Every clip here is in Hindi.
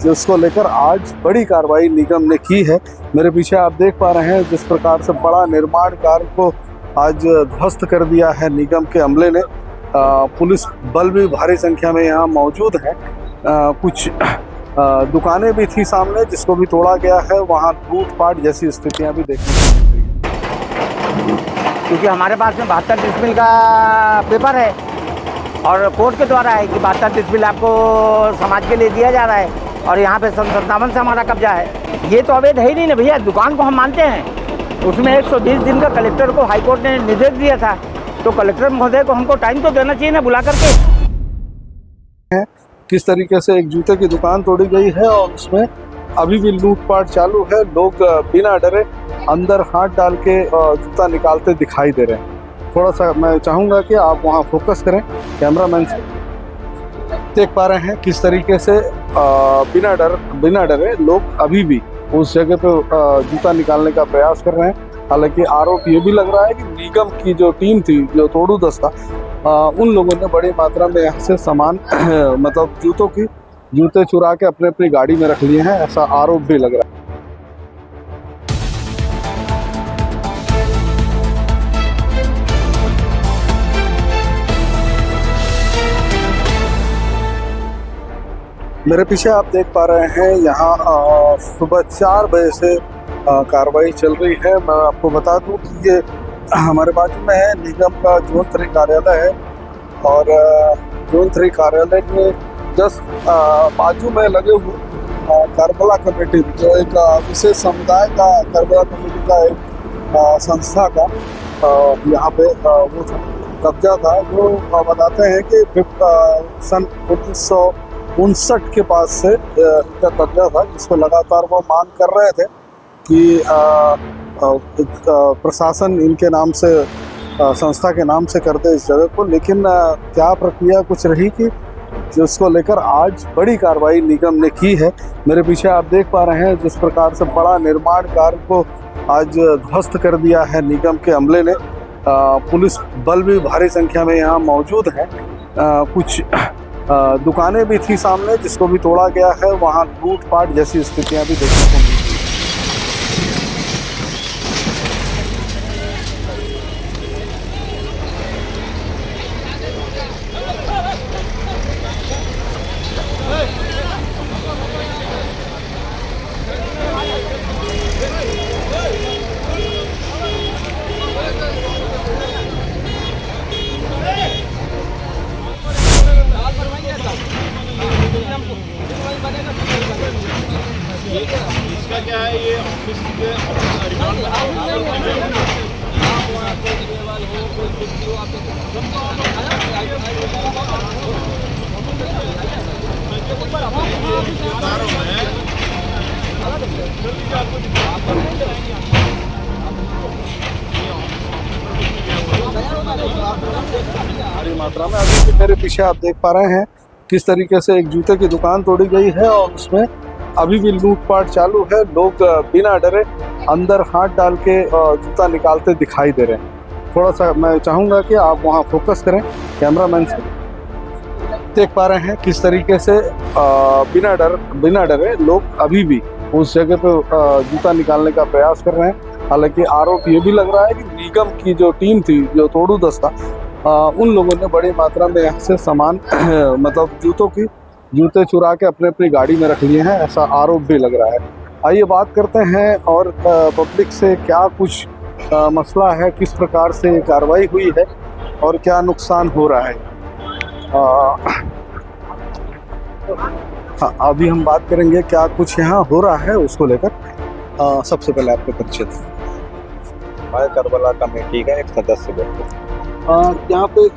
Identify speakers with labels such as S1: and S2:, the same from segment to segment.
S1: जिसको लेकर आज बड़ी कार्रवाई निगम ने की है। मेरे पीछे आप देख पा रहे हैं जिस प्रकार से बड़ा निर्माण कार्य को आज ध्वस्त कर दिया है निगम के अमले ने। पुलिस बल भी भारी संख्या में यहाँ मौजूद है। कुछ दुकानें भी थी सामने जिसको भी तोड़ा गया है। वहाँ लूटपाट जैसी स्थितियाँ भी देखने को मिल रही हैं,
S2: क्योंकि हमारे पास में 72 डिसमिल का पेपर है और कोर्ट के द्वारा है कि 72 डिसमिल आपको समाज के लिए दिया जा रहा है और यहाँ पे सन 57 से हमारा कब्जा है। ये तो अवैध है ही नहीं ना भैया। दुकान को हम मानते हैं, उसमें 120 दिन का कलेक्टर को हाईकोर्ट ने निर्देश दिया था, तो कलेक्टर महोदय को हमको टाइम तो देना चाहिए ना बुला करके।
S1: किस तरीके से एक जूते की दुकान तोड़ी गई है और उसमें अभी भी लूटपाट चालू है। लोग बिना डरे अंदर हाथ डाल के जूता निकालते दिखाई दे रहे हैं। थोड़ा सा मैं चाहूँगा कि आप वहाँ फोकस करें कैमरामैन से। देख पा रहे हैं किस तरीके से बिना डरे लोग अभी भी उस जगह पे जूता निकालने का प्रयास कर रहे हैं। हालांकि आरोप ये भी लग रहा है कि निगम की जो टीम थी, जो तोड़ू दस्ता, उन लोगों ने बड़ी मात्रा में यहाँ से सामान मतलब जूते चुरा के अपनी गाड़ी में रख लिए हैं, ऐसा आरोप भी लग रहा है। मेरे पीछे आप देख पा रहे हैं यहाँ सुबह 4 बजे से कार्रवाई चल रही है। मैं आपको बता दूं कि ये हमारे बाजू में है निगम का जोन 3 कार्यालय है और जोन 3 कार्यालय के जस्ट बाजू में लगे हुए करबला कमेटी, जो एक विशेष समुदाय का करबला कमेटी का एक संस्था का यहाँ पे वो कब्जा था। जो बताते हैं कि सन 1959 के पास से इनका कब्जा था, जिसको लगातार वो मांग कर रहे थे कि प्रशासन इनके नाम से, संस्था के नाम से कर दे इस जगह को। लेकिन क्या प्रक्रिया कुछ रही कि जिसको लेकर आज बड़ी कार्रवाई निगम ने की है। मेरे पीछे आप देख पा रहे हैं जिस प्रकार से बड़ा निर्माण कार्य को आज ध्वस्त कर दिया है निगम के अमले ने। पुलिस बल भी भारी संख्या में यहाँ मौजूद है। कुछ दुकानें भी थी सामने जिसको भी तोड़ा गया है। वहाँ लूटपाट जैसी स्थितियाँ भी देखने को मिल रही हैं।
S3: इसका क्या है, ये ऑफिस के रिकॉर्ड
S1: भारी मात्रा में अभी मेरे पीछे आप देख पा रहे हैं किस तरीके से एक जूते की दुकान तोड़ी गई है और उसमें अभी भी लूटपाट चालू है। लोग बिना डरे अंदर हाथ डाल के जूता निकालते दिखाई दे रहे हैं। थोड़ा सा मैं चाहूँगा कि आप वहाँ फोकस करें कैमरामैन से। देख पा रहे हैं किस तरीके से बिना डरे लोग अभी भी उस जगह पे जूता निकालने का प्रयास कर रहे हैं। हालांकि आरोप ये भी लग रहा है कि निगम की जो टीम थी, जो तोड़ू दस्ता, उन लोगों ने बड़ी मात्रा में यहाँ से सामान मतलब जूते चुरा के अपनी गाड़ी में रख लिए हैं, ऐसा आरोप भी लग रहा है। आइए बात करते हैं और पब्लिक से क्या कुछ मसला है, किस प्रकार से कार्रवाई हुई है और क्या नुकसान हो रहा है। हाँ, अभी हम बात करेंगे क्या कुछ यहाँ हो रहा है उसको लेकर। सबसे पहले आपको परिचय दें।
S4: मैं करबला कमेटी का एक सदस्य हूँ।
S1: यहाँ पे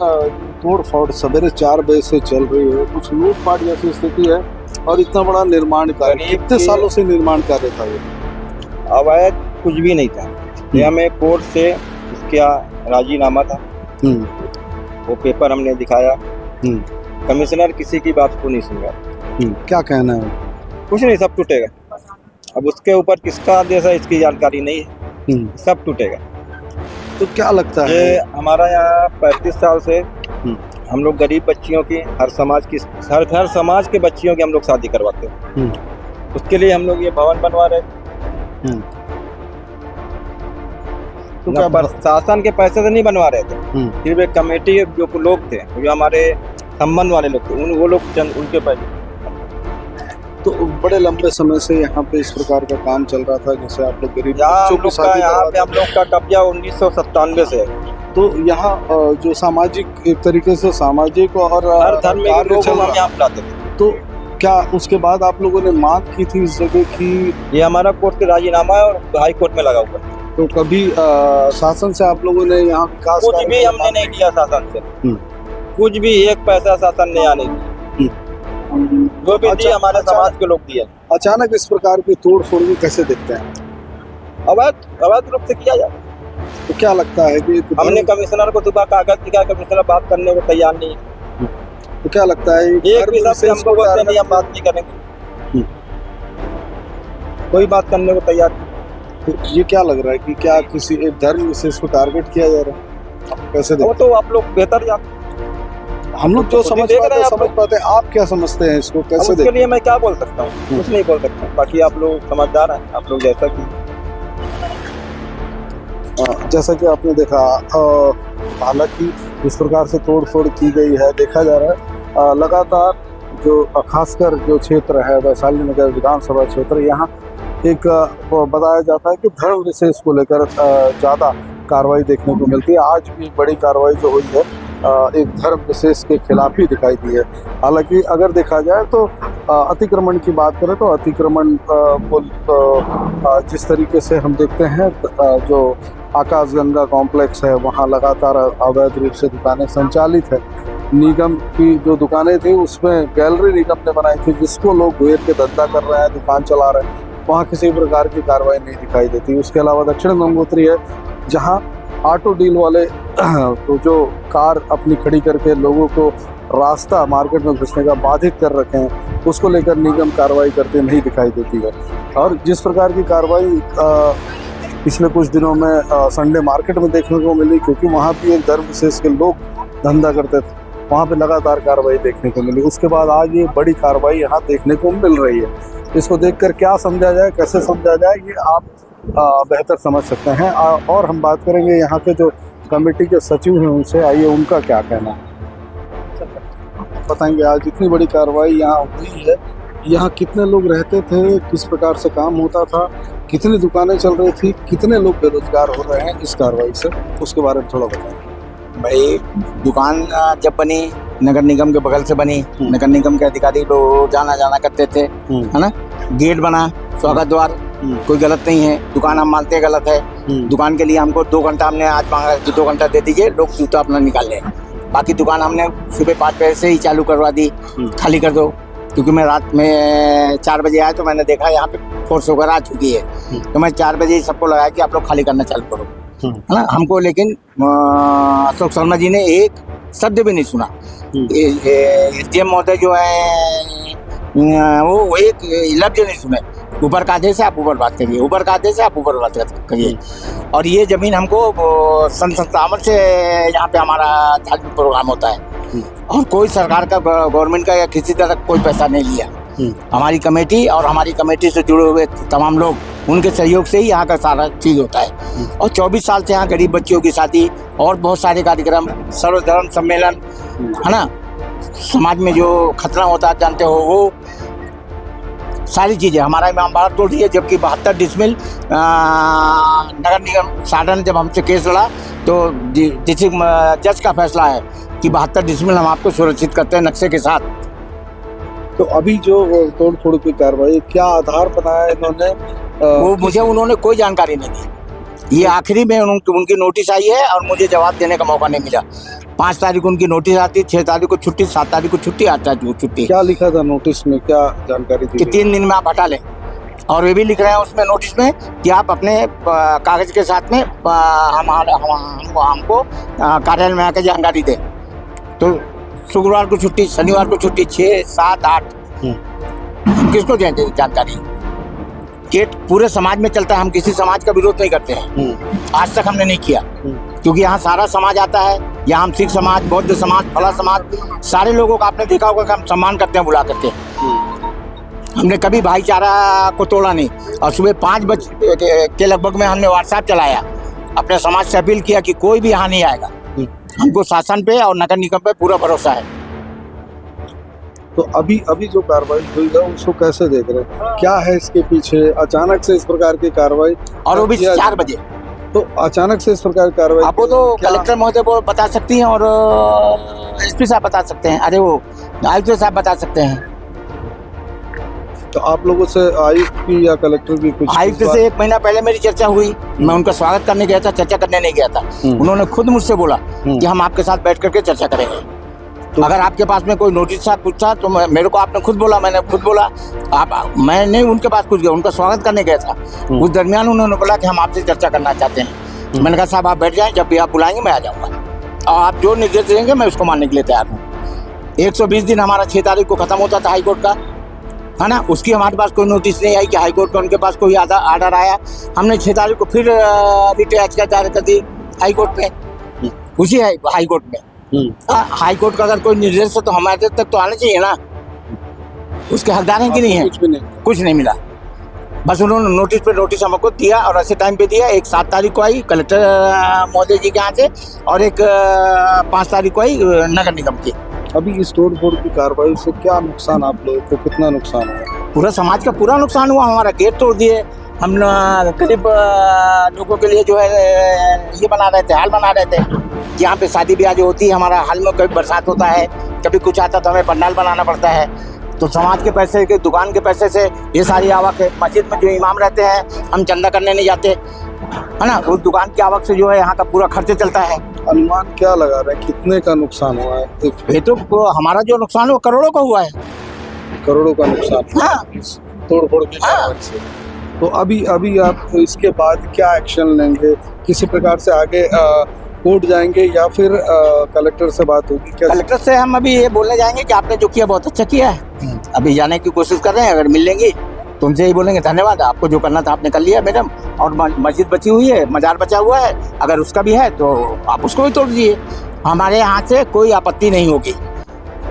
S1: तोड़ फोड़ सवेरे 4 बजे से चल रही है। कुछ लूटपाट जैसी स्थिति है और इतना बड़ा निर्माण कार्य, कितने सालों से निर्माण कार्य था ये?
S4: अवैध कुछ भी नहीं था। यह में कोर्ट से इसका राजीनामा था, वो पेपर हमने दिखाया। कमिश्नर किसी की बात को नहीं सुन रहा।
S1: क्या कहना है?
S4: कुछ नहीं, सब टूटेगा। अब उसके ऊपर किसका आदेश है इसकी जानकारी नहीं है, सब टूटेगा।
S1: तो क्या लगता है?
S4: ये हमारा यहाँ 35 साल से हम लोग गरीब बच्चियों की हर समाज के बच्चियों की हम लोग शादी करवाते हैं। उसके लिए हम लोग ये भवन बनवा रहे थे।
S1: तो
S4: ना प्रशासन के पैसे से नहीं बनवा रहे थे, फिर वे कमेटी जो लोग थे, जो हमारे संबंध वाले लोग थे, वो लोग उनके पैसे।
S1: तो बड़े लंबे समय से यहाँ पे इस प्रकार का काम चल रहा था, जैसे आप लोग गरीब
S4: यहाँ
S1: बच्चों की शादी
S4: पे हम लोग का कब्जा 1997 से है।
S1: तो यहाँ जो सामाजिक, एक तरीके से सामाजिक और
S4: हर धर्म में
S1: कार्य
S4: लोग
S1: चल
S4: हम
S1: रहा।
S4: यहाँ बुलाते थे।
S1: तो क्या उसके बाद आप लोगों ने मांग की थी इस जगह की?
S4: ये हमारा कोर्ट से राजीनामा है और हाई कोर्ट में लगा हुआ है।
S1: तो कभी शासन से आप लोगों ने यहाँ विकास
S4: कुछ
S1: कार्य
S4: भी
S1: की
S4: हमने नहीं लिया शासन से, कुछ भी एक पैसा शासन ने आने दिया, जो भी दिए हमारे समाज के लोग दिए।
S1: अचानक इस प्रकार की तोड़ फोड़ भी कैसे देखते हैं?
S4: अवैध रूप से किया जाए।
S1: तो क्या लगता है कि
S4: हमने कमिश्नर को सुबह कागज दिखाया, कमिश्नर बात करने को तैयार नहीं है।
S1: तो क्या लगता है
S4: एक भी शब्द हमको बोलते नहीं, हम बात नहीं करेंगे, कोई बात करने को तैयार नहीं।
S1: तो ये क्या लग रहा है कि क्या किसी एक धर्म विशेष को टारगेट किया जा रहा है? कैसे
S4: वो तो आप लोग बेहतर जानते,
S1: हम लोग जो समझ
S4: देख रहे हैं,
S1: समझ पाते हैं, आप क्या समझते हैं इसको, कैसे
S4: उसके लिए मैं क्या बोल सकता हूँ, कुछ नहीं बोल सकता। बाकी आप लोग समझदार हैं, आप लोग जैसा
S1: कि आपने देखा, हालांकि इस प्रकार से तोड़ फोड़ की गई है, देखा जा रहा है लगातार। जो खासकर जो क्षेत्र है वैशाली नगर विधानसभा क्षेत्र, यहाँ एक बताया जाता है कि धर्म विशेष को लेकर ज़्यादा कार्रवाई देखने को मिलती है। आज भी बड़ी कार्रवाई जो हुई है एक धर्म विशेष के खिलाफ ही दिखाई दी है। हालांकि अगर देखा जाए तो अतिक्रमण की बात करें तो अतिक्रमण जिस तरीके से हम देखते हैं, जो आकाशगंगा कॉम्प्लेक्स है वहाँ लगातार अवैध रूप से दुकानें संचालित है। निगम की जो दुकानें थी उसमें गैलरी निगम ने बनाई थी, जिसको लोग घेर के धंधा कर रहे हैं, दुकान चला रहे हैं, वहाँ किसी प्रकार की कार्रवाई नहीं दिखाई देती। उसके अलावा दक्षिण गंगोत्री है, जहाँ ऑटो डील वाले तो जो कार अपनी खड़ी करके लोगों को रास्ता मार्केट में घुसने का बाधित कर रखे हैं, उसको लेकर निगम कार्रवाई करते नहीं दिखाई देती है। और जिस प्रकार की कार्रवाई पिछले कुछ दिनों में संडे मार्केट में देखने को मिली, क्योंकि वहाँ भी एक धर्म विशेष के लोग धंधा करते थे, वहाँ पे लगातार कार्रवाई देखने को मिली। उसके बाद आज ये बड़ी कार्रवाई यहाँ देखने को मिल रही है। इसको देखकर क्या समझा जाए, कैसे समझा जाए, ये आप बेहतर समझ सकते हैं। और हम बात करेंगे यहाँ के जो कमेटी के सचिव हैं उनसे, आइए उनका क्या कहना है बताएंगे। आज इतनी बड़ी कार्रवाई यहाँ हुई है, यहाँ कितने लोग रहते थे, किस प्रकार से काम होता था, कितनी दुकानें चल रही थी, कितने लोग बेरोजगार हो रहे हैं इस कार्रवाई से, उसके बारे में थोड़ा बताएंगे।
S2: भाई दुकान जब बनी, नगर निगम के बगल से बनी, नगर निगम के अधिकारी लोग जाना करते थे, है ना। गेट बना, स्वागत द्वार, कोई गलत नहीं है। दुकान हम मानते हैं गलत है, दुकान के लिए हमको 2 घंटा हमने आज मांगा कि 2 घंटा दे दीजिए, लोग जूता अपना निकाल लें। बाकी दुकान हमने सुबह 5 बजे से ही चालू करवा दी, खाली कर दो, क्योंकि मैं रात में 4 बजे आया तो मैंने देखा यहाँ पे फोर्स वगैरह आ चुकी है, तो मैं 4 बजे ही सबको लगाया कि आप लोग खाली करना चालू करो, है ना। हमको लेकिन अशोक शर्मा जी ने एक शब्द भी नहीं सुना। एसडीएम महोदय जो है वो एक लफ्ज नहीं सुने। ऊपर का आदेश है आप ऊपर बात करिए, ऊपर का आदेश है आप ऊपर बात करिए। और ये जमीन हमको सन 57 से यहाँ पे हमारा धार्मिक प्रोग्राम होता है, और कोई सरकार का, गवर्नमेंट का या किसी तरह कोई पैसा नहीं लिया। हमारी कमेटी और हमारी कमेटी से जुड़े हुए तमाम लोग, उनके सहयोग से ही यहाँ का सारा चीज़ होता है। और 24 साल से यहाँ गरीब बच्चियों की शादी और बहुत सारे कार्यक्रम, सर्वधर्म सम्मेलन, है ना, समाज में जो खतरा होता है जानते हो, वो सारी चीज़ें हमारा इमाम बाड़ा तोड़ दिए। जबकि 72 डिसमिल नगर निगम साडा ने जब हमसे केस लड़ा तो डिस्ट्रिक्ट जज का फैसला है कि 72 डिसमिल हम आपको सुरक्षित करते हैं नक्शे के साथ।
S1: तो अभी जो तोड़ फोड़ की कार्रवाई, क्या आधार बनाया इन्होंने?
S2: वो मुझे उन्होंने कोई जानकारी नहीं दी। ये आखिरी में उनकी नोटिस आई है और मुझे जवाब देने का मौका नहीं मिला। 5 तारीख को उनकी नोटिस आती, 6 तारीख को छुट्टी, 7 तारीख को छुट्टी, 8 तारीख को छुट्टी।
S1: क्या लिखा था नोटिस में, क्या जानकारी थी?
S2: कि 3 दिन में आप हटा लें। और वे भी लिख रहे हैं उसमें नोटिस में कि आप अपने कागज के साथ में हमको कार्यालय में आकर जानकारी दें। तो शुक्रवार को छुट्टी, शनिवार को छुट्टी, 6, 7, 8 हम किसको देंगे जानकारी? ये पूरे समाज में चलता है, हम किसी समाज का विरोध नहीं करते हैं, आज तक हमने नहीं किया, क्योंकि यहाँ सारा समाज आता है। यहाँ हम सिख समाज, बौद्ध समाज, फला समाज, सारे लोगों का आपने देखा होगा कि हम सम्मान करते हैं बुला करके। हमने कभी भाईचारा को तोड़ा नहीं। और सुबह 5 बजे के लगभग में हमने व्हाट्सएप चलाया, अपने समाज से अपील किया कि कोई भी यहाँ नहीं आएगा। हमको शासन पे और नगर निगम पे पूरा भरोसा है।
S1: तो अभी जो कार्रवाई हुई है उसको कैसे देख रहे हैं? क्या है इसके पीछे? अचानक से इस प्रकार की कार्रवाई,
S2: और वो भी 4 बजे।
S1: तो अचानक से इस प्रकार की कार्रवाई
S2: आपको तो कलेक्टर महोदय को बता सकती हैं और एसपी साहब बता सकते हैं, अरे वो आयुक्त साहब बता सकते हैं।
S1: तो आप लोगों से आयुक्त की या कलेक्टर की कुछ?
S2: आयुक्त से 1 महीना पहले मेरी चर्चा हुई, मैं उनका स्वागत करने गया था, चर्चा करने नहीं गया था। उन्होंने खुद मुझसे बोला कि हम आपके साथ बैठ करके चर्चा करेंगे। तो अगर आपके पास में कोई नोटिस था, कुछ था, तो मेरे को आपने खुद बोला, मैंने खुद बोला। मैं नहीं उनके पास कुछ गया, उनका स्वागत करने गया था। उस दरमियान उन्होंने बोला कि हम आपसे चर्चा करना चाहते हैं। मैंने कहा साहब आप बैठ जाएं, जब भी आप बुलाएंगे मैं आ जाऊँगा, और आप जो निर्देश देंगे मैं उसको मानने के लिए तैयार हूँ। 120 दिन हमारा 6 तारीख को खत्म होता था हाईकोर्ट का, है ना। उसकी हमारे पास कोई नोटिस नहीं आई कि हाईकोर्ट का उनके पास कोई आर्डर आया। हमने 6 तारीख को फिर रिट याचिका दायर कर दी हाईकोर्ट में, उसी हाईकोर्ट में। हाईकोर्ट का अगर कोई निर्देश है तो हमारे तक तो आना चाहिए ना। उसके हकदार हैं कि नहीं है? कुछ नहीं मिला। बस उन्होंने नोटिस पे नोटिस हमको दिया और ऐसे टाइम पे दिया। एक 7 तारीख को आई कलेक्टर महोदय जी के यहाँ से, और एक 5 तारीख को आई नगर निगम की।
S1: अभी इस तोड़ फोड़ की कार्रवाई से क्या नुकसान आप लोगों को, कितना नुकसान हुआ?
S2: पूरा समाज का पूरा नुकसान हुआ। हमारा गेट तोड़ दिए हम, गरीब लोगों के लिए जो है ये बना रहे थे, हाल बना रहे थे। यहाँ पे शादी ब्याह जो होती है हमारा हाल में, कभी बरसात होता है, कभी कुछ आता तो हमें पंडाल बनाना पड़ता है। तो समाज के पैसे के, दुकान के पैसे से ये सारी आवक है। मस्जिद में जो इमाम रहते हैं हम चंदा करने नहीं जाते, है ना। उस दुकान की आवक से जो है यहाँ का पूरा खर्च चलता है।
S1: अनुमान क्या लगा रहे हैं कितने का नुकसान हुआ है?
S2: ये तो हमारा जो नुकसान हुआ करोड़ों का हुआ है।
S1: करोड़ों का नुकसान।
S2: हाँ।
S1: तोड़ फोड़ की कार्रवाई से। तो अभी आप इसके बाद क्या एक्शन लेंगे? किसी प्रकार से आगे कोर्ट जाएंगे या फिर कलेक्टर से बात होगी? क्या
S2: कलेक्टर से हम अभी ये बोलने जाएंगे कि आपने जो किया बहुत अच्छा किया है। अभी जाने की कोशिश कर रहे हैं, अगर मिल लेंगी तो उनसे ही बोलेंगे धन्यवाद, आपको जो करना था आपने कर लिया मैडम। और मस्जिद बची हुई है, मजार बचा हुआ है, अगर उसका भी है तो आप उसको भी तोड़ दीजिए, हमारे यहाँ से कोई आपत्ति नहीं होगी।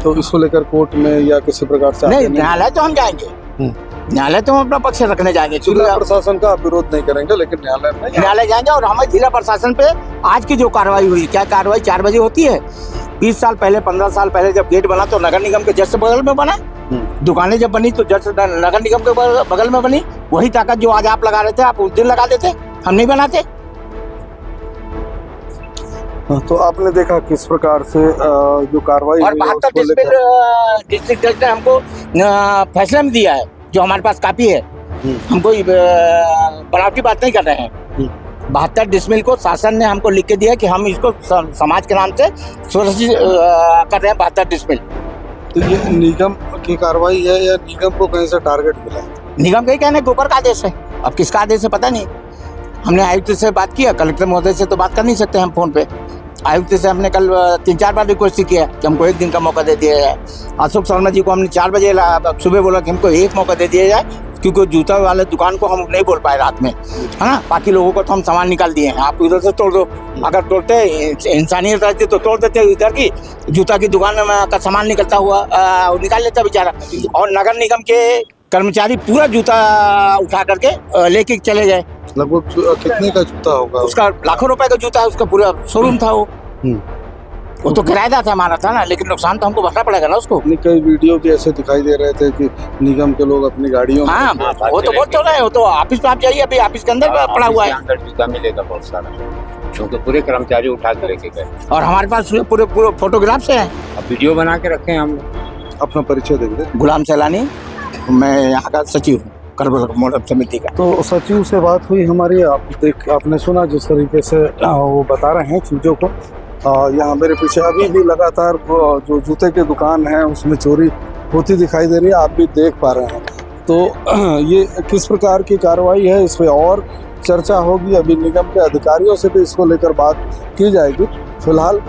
S1: तो इसको लेकर कोर्ट में या किसी प्रकार से
S2: नहीं, न्यायालय तो हम जाएंगे, न्यायालय तो हम अपना पक्ष रखने जाएंगे।
S1: जिला प्रशासन का विरोध नहीं करेंगे, लेकिन न्यायालय
S2: जाएंगे। और हमें जिला प्रशासन पे आज की जो कार्रवाई हुई, क्या कार्रवाई 4 बजे होती है? 20 साल पहले, 15 साल पहले जब गेट बना तो नगर निगम के जस्ट बगल में बना। दुकानें जब बनी तो जस्ट नगर निगम के बगल में बनी। वही ताकत जो आज आप लगा रहे थे, आप उस दिन लगा देते, हम नहीं बनाते।
S1: तो आपने देखा किस प्रकार से जो कार्रवाई
S2: और 72 डिस्ट्रिक्ट जज ने हमको फैसला में दिया है, जो हमारे पास कापी है। हम कोई बनावटी बात नहीं कर रहे हैं। 72 डिसमिल को शासन ने हमको लिख के दिया कि हम इसको समाज के नाम से सुरक्षित कर रहे हैं 72 डिसमिल।
S1: तो ये निगम की कार्रवाई है या निगम को कहीं से टारगेट मिला है?
S2: निगम का ही कहना है, ऊपर का आदेश है। अब किसका आदेश है पता नहीं। हमने आयुक्त से बात किया, कलेक्टर महोदय से तो बात कर नहीं सकते हम फोन पे। आयुक्त से हमने कल 3-4 बार रिक्वेस्ट किया कि हमको 1 दिन का मौका दे दिया जाए। अशोक शर्मा जी को हमने 4 बजे सुबह बोला कि हमको 1 मौका दे दिया जाए, क्योंकि जूता वाले दुकान को हम नहीं बोल पाए रात में, है ना। बाकी लोगों को तो हम सामान निकाल दिए हैं, आप इधर से तोड़ दो। अगर तोड़ते इंसानियत रहती तो तोड़ देते, इधर की जूता की दुकान का सामान निकलता हुआ निकाल लेता बेचारा। और नगर निगम के कर्मचारी पूरा जूता उठा करके लेके चले गए।
S1: लगभग कितने का जूता होगा?
S2: उसका लाखों रुपए का जूता है, उसका पूरा शोरूम था वो तो किराएदार था हमारा था ना, लेकिन नुकसान तो हमको भरना पड़ेगा ना उसको।
S1: कई वीडियो भी ऐसे दिखाई दे रहे थे कि निगम के लोग अपनी गाड़ियों में।
S2: हाँ, वो तो बहुत चल रहा है। वो तो ऑफिस पे आप जाइए, अभी ऑफिस के अंदर पड़ा हुआ है।
S5: अंदर जूता मिलेगा बहुत सारा, क्योंकि पूरे कर्मचारी उठा के लेके गए।
S2: और हमारे पास पूरे फोटोग्राफ्स हैं,
S5: अब वीडियो बना के रखे हैं हम।
S1: अपना परिचय देंगे।
S2: गुलाम सैलानी, मैं यहाँ का सचिव हूँ करबल मोडम समिति का।
S1: तो सचिव से बात हुई हमारी, आपने सुना जिस तरीके से वो बता रहे हैं चीज़ों को। यहाँ मेरे पीछे अभी भी लगातार जो जूते की दुकान है उसमें चोरी होती दिखाई दे रही है, आप भी देख पा रहे हैं। तो ये किस प्रकार की कार्रवाई है, इस पर और चर्चा होगी। अभी निगम के अधिकारियों से भी इसको लेकर बात की जाएगी। फिलहाल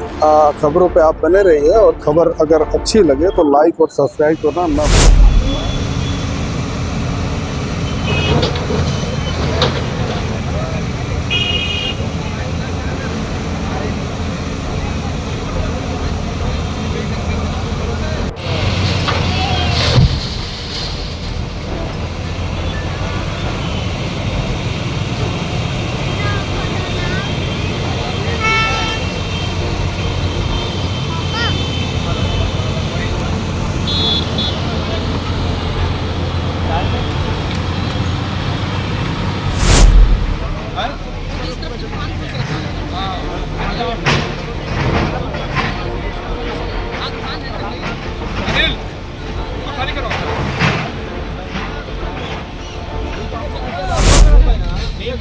S1: खबरों पे आप बने रहिए, और खबर अगर अच्छी लगे तो लाइक और सब्सक्राइब करना ना भूलें।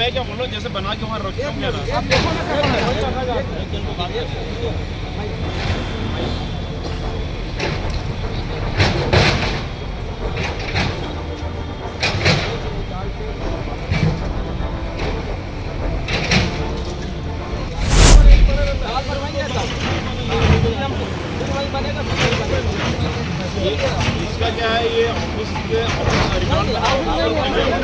S3: मैं क्या बोल रहा हूँ, जैसे बना के वहाँ रखे होंगे ना, इसका क्या है, ये ऑफिस के रिकॉर्ड में